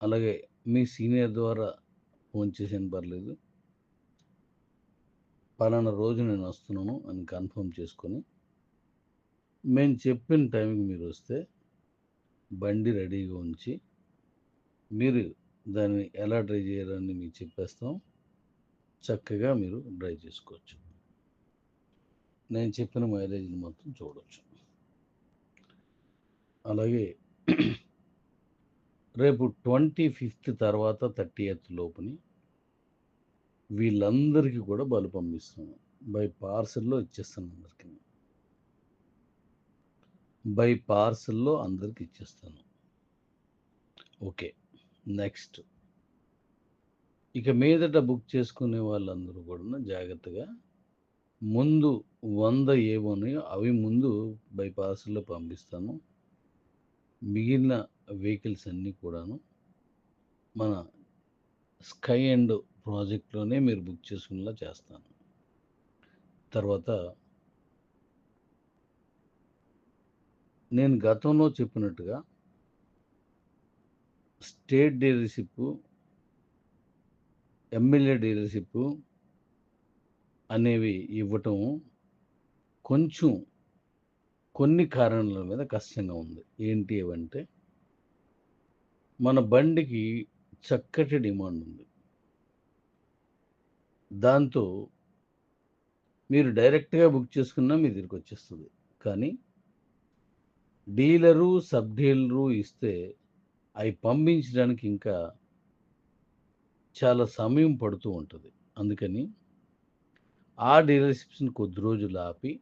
అలాగే మీ సీనియర్ ద్వారా ఫోన్ చేసినా పర్లేదు. పలానా రోజు నేను వస్తున్నాను అని కన్ఫర్మ్ చేసుకొని, మేము చెప్పిన టైంకి మీరొస్తే బండి రెడీగా ఉంచి, మీరు దాన్ని ఎలా డ్రైవ్ చేయాలని మీకు చెప్పేస్తాం. చక్కగా మీరు డ్రైవ్ చేసుకోవచ్చు. నేను చెప్పిన మైలేజ్‌ని మొత్తం చూడొచ్చు. అలాగే రేపు 25థ్ తర్వాత 30థ్ లోపుని వీళ్ళందరికీ కూడా బళ్ళు పంపిస్తున్నాను. బై పార్సెల్‌లో ఇచ్చేస్తాను అందరికి. బై పార్సెల్‌లో అందరికి ఇచ్చేస్తాను. ఓకే. నెక్స్ట్. ఇక మీదట బుక్ చేసుకునే వాళ్ళందరూ కూడా జాగ్రత్తగా ముందు 100 ఏవోన్నాయో అవి ముందు బై పార్సెల్‌లో పంపిస్తాను. మిగిలిన వెహికల్స్ అన్నీ కూడాను మన స్కై అండ్ ప్రాజెక్ట్‌లోనే మీరు బుక్ చేసుకునేలా చేస్తాను. తర్వాత నేను గతంలో చెప్పినట్టుగా స్టేట్ డీలర్‌షిప్పు, ఎమ్మెల్యే డీలర్‌షిప్పు అనేవి ఇవ్వటం కొంచెం కొన్ని కారణాల మీద కష్టంగా ఉంది. ఏంటి అవంటే, మన బండికి చక్కటి డిమాండ్ ఉంది. దాంతో మీరు డైరెక్ట్‌గా బుక్ చేసుకున్నా మీ దగ్గరికొచ్చేస్తది. కానీ డీలరు, సబ్ డీలరు ఇస్తే అయి పంపించడానికి ఇంకా చాలా సమయం పడుతూ ఉంటది. అందుకని ఆ డీలర్‌షిప్స్‌ని కొద్ది రోజులు ఆపి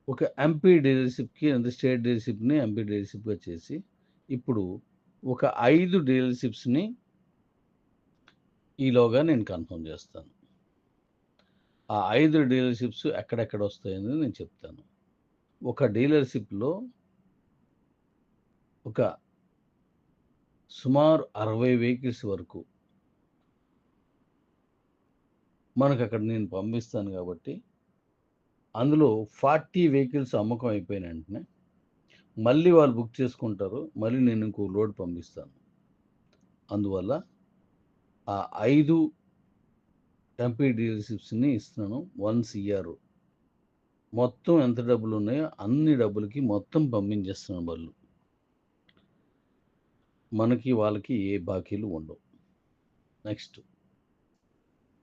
ఒక ఎంపీ డీలర్‌షిప్‌కి అంటే స్టేట్ డీలర్‌షిప్‌ని ఎంపీ డీలర్‌షిప్‌గా చేసి, ఇప్పుడు ఒక 5 డీలర్‌షిప్స్‌ని ఈలోగా నేను కన్ఫర్మ్ చేస్తాను. ఆ 5 డీలర్‌షిప్స్ ఎక్కడెక్కడ వస్తాయనేది నేను చెప్తాను. ఒక డీలర్‌షిప్‌లో ఒక సుమారు 60 వెహికల్స్ వరకు మనకక్కడ నేను పంపిస్తాను కాబట్టి, అందులో 40 వెహికల్స్ అమ్మకం అయిపోయిన వెంటనే, మళ్ళీ వాళ్ళు బుక్ చేసుకుంటారు. మళ్ళీ నేను ఇంకో లోడ్ పంపిస్తాను. అందువల్ల ఆ 5 ఎంపీ డీలర్‌షిప్స్‌ని ఇస్తున్నాను. 1 సీఆర్. మొత్తం ఎంత డబ్బులున్నాయో అన్ని డబ్బులకి మొత్తం పంపించేస్తున్నాను బళ్ళు. మనకి, వాళ్ళకి ఏ బాకీలు ఉండవు. నెక్స్ట్.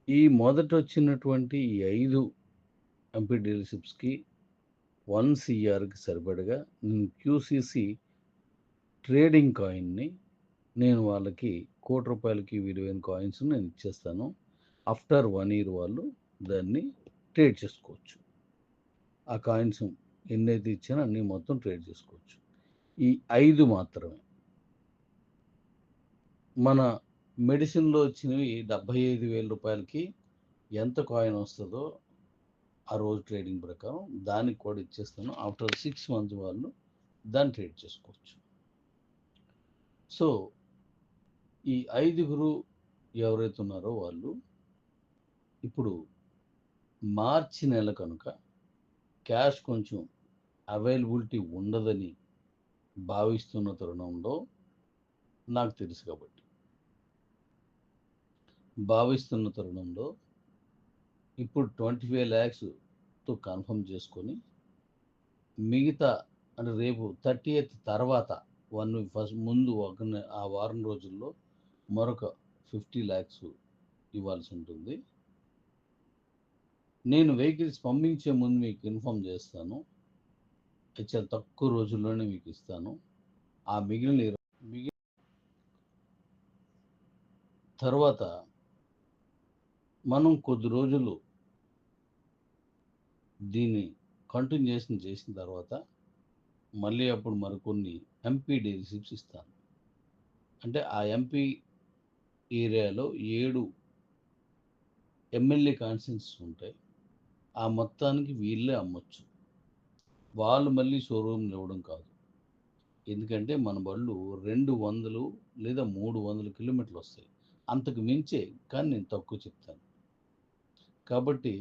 ఈ మొదటొచ్చినటువంటి ఈ 5 ఎంపీ డీలర్‌షిప్స్‌కి 1 సీఆర్‌కి సరిపడగా క్యూసీసీ ట్రేడింగ్ కాయిన్‌ని నేను వాళ్ళకి రూ. 1,00,00,000కి విలువైన కాయిన్స్ నేను ఇచ్చేస్తాను. ఆఫ్టర్ 1 ఇయర్ వాళ్ళు దాన్ని ట్రేడ్ చేసుకోవచ్చు. ఆ కాయిన్స్ ఎన్నైతే ఇచ్చానో అన్నీ మొత్తం ట్రేడ్ చేసుకోవచ్చు. ఈ 5 మాత్రమే. మన మెడిసిన్‌లో వచ్చినవి రూ. 75,000కి ఎంత కాయిన్ వస్తదో ఆ రోజు ట్రేడింగ్ ప్రకారం దానికి కూడా ఇచ్చేస్తాను. ఆఫ్టర్ 6 మంత్స్ వాళ్ళు దాన్ని ట్రేడ్ చేసుకోవచ్చు. సో, ఈ 5గురు ఎవరైతే ఉన్నారో వాళ్ళు ఇప్పుడు మార్చి నెల కనుక క్యాష్ కొంచెం అవైలబిలిటీ ఉండదని భావిస్తున్న తరుణంలో నాకు తెలుసు కాబట్టి. భావిస్తున్న తరుణంలో ఇప్పుడు 25,00,000తో కన్ఫర్మ్ చేసుకొని మిగతా అంటే రేపు 30థ్ తర్వాత ఫస్ట్ ముందు ఆ వారం రోజుల్లో మరొక 50,00,000 ఇవ్వాల్సి ఉంటుంది. నేను వెహికల్స్ పంపించే ముందు మీకు ఇన్ఫార్మ్ చేస్తాను. అది చాలా తక్కువ రోజుల్లోనే మీకు ఇస్తాను. ఆ మిగిలిన తర్వాత మనం కొద్ది రోజులు దీన్ని కంటిన్యూయేషన్ చేసిన తర్వాత మళ్ళీ అప్పుడు మరికొన్ని ఎంపీ డీలర్‌షిప్స్ ఇస్తాను. అంటే ఆ ఎంపీ ఏరియాలో 7 ఎమ్మెల్యే కాన్స్టిట్యున్సీస్ ఉంటాయి. ఆ మొత్తానికి వీళ్ళే అమ్మొచ్చు. వాళ్ళు మళ్ళీ షోరూమ్‌లో ఇవ్వడం కాదు. ఎందుకంటే మన బళ్ళు 200 లేదా 300 కిలోమీటర్లొస్తాయి. అంతకు మించే కానీ నేను తక్కువ చెప్తాను. కాబట్టి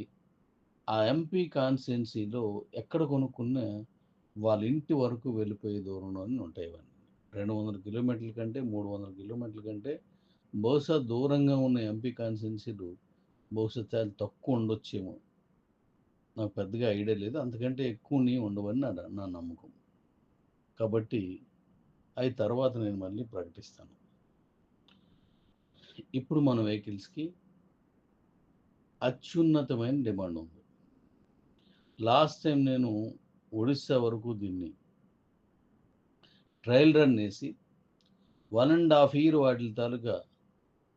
ఆ ఎంపీ కాన్స్టిట్యున్సీలో ఎక్కడ కొనుక్కున్నా వాళ్ళ ఇంటి వరకు వెళ్ళిపోయే దూరంలోనే ఉంటాయి ఇవన్నీ. 200 కిలోమీటర్ల కంటే, 300 కిలోమీటర్ల కంటే బహుశా దూరంగా ఉన్న ఎంపీ కాన్స్టిట్యున్సీలు బహుశా చాలా తక్కువ ఉండొచ్చేమో. నాకు పెద్దగా ఐడియా లేదు. అంతకంటే ఎక్కువని ఉండవని నా నమ్మకం. కాబట్టి అయి తర్వాత నేను మళ్ళీ ప్రకటిస్తాను. ఇప్పుడు మన వెహికల్స్‌కి అత్యున్నతమైన డిమాండ్ ఉంది. లాస్ట్ టైం నేను ఒడిస్సా వరకు దీన్ని ట్రయల్ రన్ ఏసి 1½ ఇయర్ వాటిల తాలూకా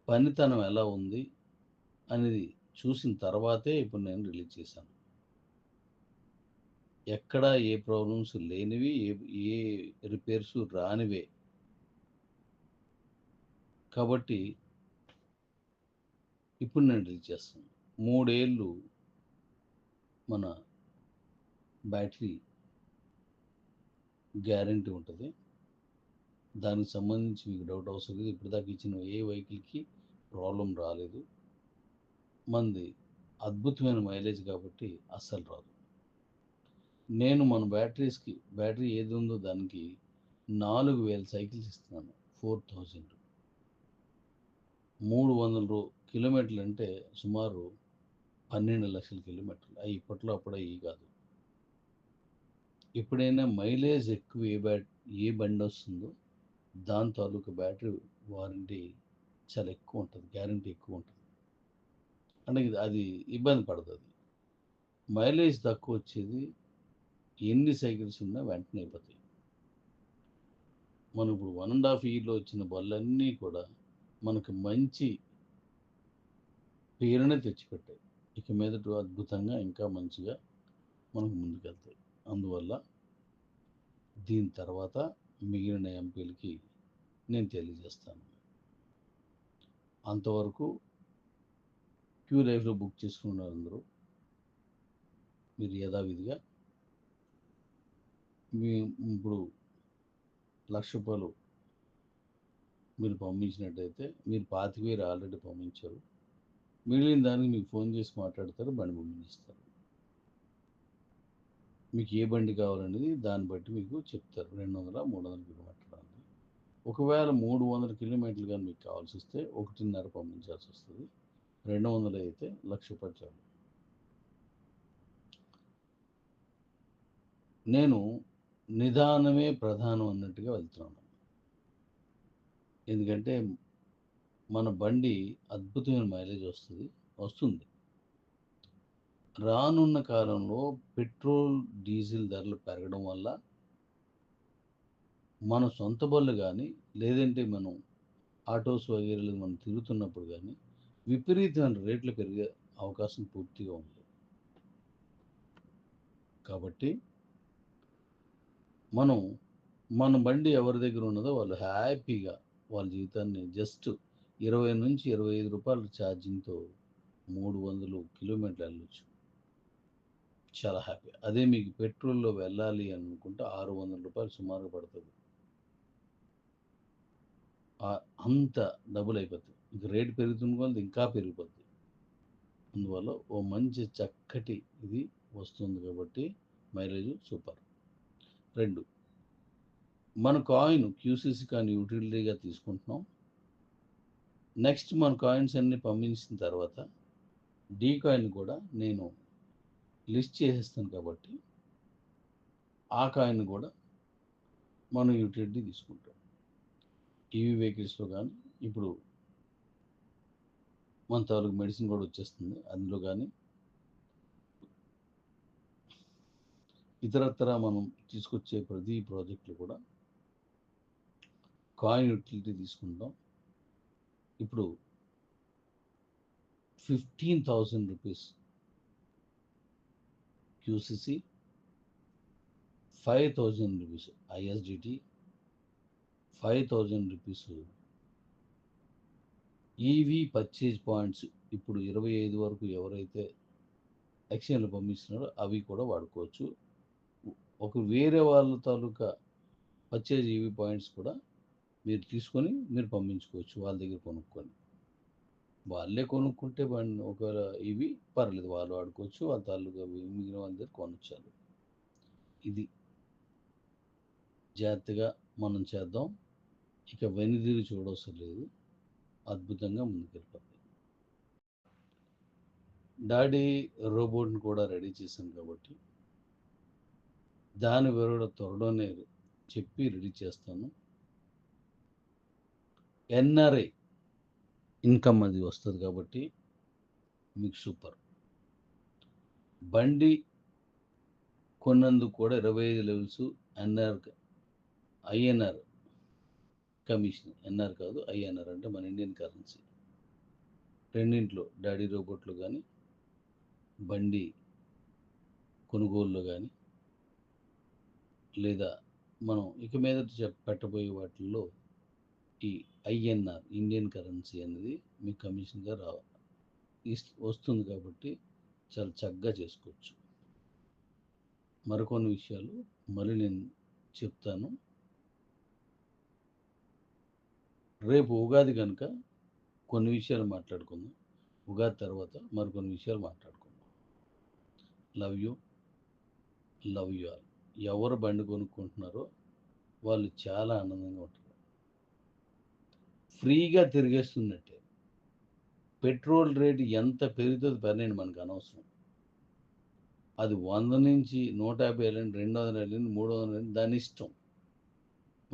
పనితనం ఎలా ఉంది అనేది చూసిన తర్వాతే ఇప్పుడు నేను రిలీజ్ చేశాను. ఎక్కడా ఏ ప్రాబ్లమ్స్ లేనివి, ఏ రిపేర్స్ రానివే. కాబట్టి ఇప్పుడు నేను రిలీజ్ చేస్తాను. 3 ఏళ్ళు మన బ్యాటరీ గ్యారంటీ ఉంటది. దానికి సంబంధించి మీకు డౌట్ అవసరం లేదు. ఇప్పటిదాకా ఇచ్చిన ఏ వెహికల్‌కి ప్రాబ్లమ్ రాలేదు. మనది అద్భుతమైన మైలేజ్ కాబట్టి అస్సలు రాదు. నేను మన బ్యాటరీ ఏది ఉందో దానికి 4000 సైకిల్స్ ఇస్తున్నాను. 4000 300 కిలోమీటర్లు అంటే సుమారు 12,00,000 కిలోమీటర్లు. అయి ఇప్పట్లో అప్పుడయ్యి కాదు. ఎప్పుడైనా మైలేజ్ ఎక్కువ ఏ బండొస్తుందో దాని తాలూకా బ్యాటరీ వారంటీ చాలా ఎక్కువ ఉంటుంది. గ్యారంటీ ఎక్కువ ఉంటుంది. అంటే అది ఇబ్బంది పడదది. మైలేజ్ తక్కువొచ్చేది ఎన్ని సైకిల్స్ ఉన్నా వెంటనే అయిపోతాయి. మనం ఇప్పుడు 1½ ఇయర్‌లో వచ్చిన బళ్ళన్నీ కూడా మనకు మంచి పేరునే తెచ్చిపెట్టాయి. ఇక మీదట అద్భుతంగా ఇంకా మంచిగా మనకు ముందుకెళ్తాయి. అందువల్ల దీని తర్వాత మిగిలిన ఎంపీలకి నేను తెలియజేస్తాను. అంతవరకు క్యూ లైఫ్‌లో బుక్ చేసుకున్నారు అందరూ. మీరు యథావిధిగా మీ ఇప్పుడు రూ. 1,00,000 మీరు పంపించినట్టయితే మీరు 25,000 ఆల్రెడీ పంపించారు. మిగిలిన దానికి మీకు ఫోన్ చేసి మాట్లాడతారు. బండి పంపించేస్తారు. మీకు ఏ బండి కావాలనేది దాన్ని బట్టి మీకు చెప్తారు. 200, 300 కిలోమీటర్లు అని. ఒకవేళ 300 కిలోమీటర్లు గాని మీకు కావాల్సొస్తే 1.5 పంపించాల్సొస్తది. 200 అయితే రూ. 1,00,000 చాలు. నేను నిదానమే ప్రధానం అన్నట్టుగా వెళ్తున్నాను. ఎందుకంటే మన బండి అద్భుతమైన మైలేజ్ వస్తుంది. రానున్న కాలంలో పెట్రోల్, డీజిల్ ధరలు పెరగడం వల్ల మన సొంత బళ్ళు గానీ, లేదంటే మనం ఆటోస్ వగైరాలో మనం తిరుగుతున్నప్పుడు గానీ, విపరీతమైన రేట్లు పెరిగే అవకాశం పూర్తిగా ఉంది. కాబట్టి మనం మన బండి ఎవరి దగ్గర ఉన్నదో వాళ్ళు హ్యాపీగా వాళ్ళ జీవితాన్ని జస్ట్ రూ. 20-25 ఛార్జింగ్‌తో 300 కిలోమీటర్లు వెళ్ళొచ్చు. చాలా హ్యాపీ. అదే మీకు పెట్రోల్‌లో వెళ్ళాలి అనుకుంటే రూ. 600 సుమారుగా పడతది. అంత డబులయిపోతాయి. ఇంక రేట్ పెరుగుతున్న కొలది ఇంకా పెరిగిపోద్ది. అందువల్ల ఓ మంచి చక్కటి ఇది వస్తుంది కాబట్టి మైలేజ్ సూపర్. 2 మన కాయిన్ క్యూసీసీ కాయిన్ యూటిలిటీగా తీసుకుంటున్నాం. నెక్స్ట్ మన కాయిన్స్ అన్నీ పంపించిన తర్వాత డీ కాయిన్ కూడా నేను లిస్ట్ చేసేస్తాను కాబట్టి ఆ కాయిన్ కూడా మనం యూటిలిటీ తీసుకుంటాం. ఈవీ వెహికల్స్‌లో గానీ ఇప్పుడు మన తాలూకు మెడిసిన్ కూడా వచ్చేస్తుంది. అందులో గానీ ఇతరత్రా మనం తీసుకొచ్చే ప్రతి ప్రాజెక్ట్‌లో కూడా కాయిన్ యూటిలిటీ తీసుకుంటాం. ఇప్పుడు రూ. 15,000 క్యూసీసీ, రూ. 5,000 ఐఎస్‌డిటీ, రూ. 5,000 ఈవీ పర్చేజ్ పాయింట్స్ ఇప్పుడు 25 వరకు ఎవరైతే ఎక్స్‌చేంజ్‌లో పంపిస్తున్నారో అవి కూడా వాడుకోవచ్చు. ఒక వేరే వాళ్ళ తాలూకా పర్చేజ్ ఈవీ పాయింట్స్ కూడా మీరు తీసుకొని మీరు పంపించుకోవచ్చు వాళ్ళ దగ్గర కొనుక్కొని. వాళ్ళే కొనుక్కుంటే ఒకవేళ ఇవి పర్లేదు వాళ్ళు వాడుకోవచ్చు. వాళ్ళ తాలూకా మిగిలిన వాళ్ళ దగ్గర కొనొచ్చాలు. ఇది జాగ్రత్తగా మనం చేద్దాం. ఇక వెనుదిరిగి చూడవసరం లేదు. అద్భుతంగా ముందుకెళ్ళిపోతాయి. డాడీ రోబోట్ని కూడా రెడీ చేశాను కాబట్టి దాని వివరణ త్వరలోనే చెప్పి రెడీ చేస్తాను. ఎన్ఆర్ఐ ఇన్కమ్ అది వస్తుంది కాబట్టి మీకు సూపర్. బండి కొన్నందుకు కూడా 25 లెవెల్స్ ఐఎన్ఆర్ కమిషన్. ఎన్ఆర్ కాదు, ఐఎన్ఆర్ అంటే మన ఇండియన్ కరెన్సీ. రెండింట్లో డాడీ రోబోట్లు కానీ బండి కొనుగోలులో కానీ లేదా మనం ఇక మీదట పెట్టబోయే వాటిల్లో ఈ ఐఎన్ఆర్ ఇండియన్ కరెన్సీ అనేది మీ కమిషన్గా వస్తుంది కాబట్టి చాలా చక్కగా చేసుకోవచ్చు. మరికొన్ని విషయాలు మళ్ళీ నేను చెప్తాను. రేపు ఉగాది కనుక కొన్ని విషయాలు మాట్లాడుకుందాం. ఉగాది తర్వాత మరికొన్ని విషయాలు మాట్లాడుకుందాం. Love you all. ఎవరు బండి కొనుక్కుంటున్నారో వాళ్ళు చాలా ఆనందంగా ఉంటారు. ఫ్రీగా తిరిగేస్తున్నట్టే. పెట్రోల్ రేటు ఎంత పెరుగుతుంది పర్లేదు మనకు అనవసరం. అది 100 నుంచి 150 వెళ్ళండి, 200 వెళ్ళండి, 300 వెళ్ళండి, దాని ఇష్టం.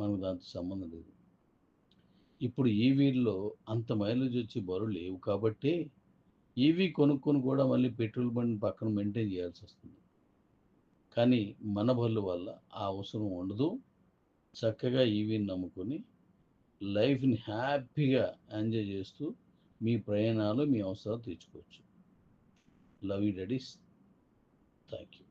మనకు దాంతో సంబంధం లేదు. ఇప్పుడు ఈవీల్లో అంత మైలేజ్ వచ్చి బరువు లేవు కాబట్టి ఈవీ కొనుక్కొని కూడా మళ్ళీ పెట్రోల్ బండి పక్కన మెయింటైన్ చేయాల్సి వస్తుంది. కానీ మన బళ్ళు వల్ల ఆ అవసరం ఉండదు. చక్కగా ఈవీని నమ్ముకొని లైఫ్ని హ్యాపీగా ఎంజాయ్ చేస్తూ మీ ప్రయాణాలు మీ అవసరాలు తీర్చుకోవచ్చు. Love you daddies. Thank you.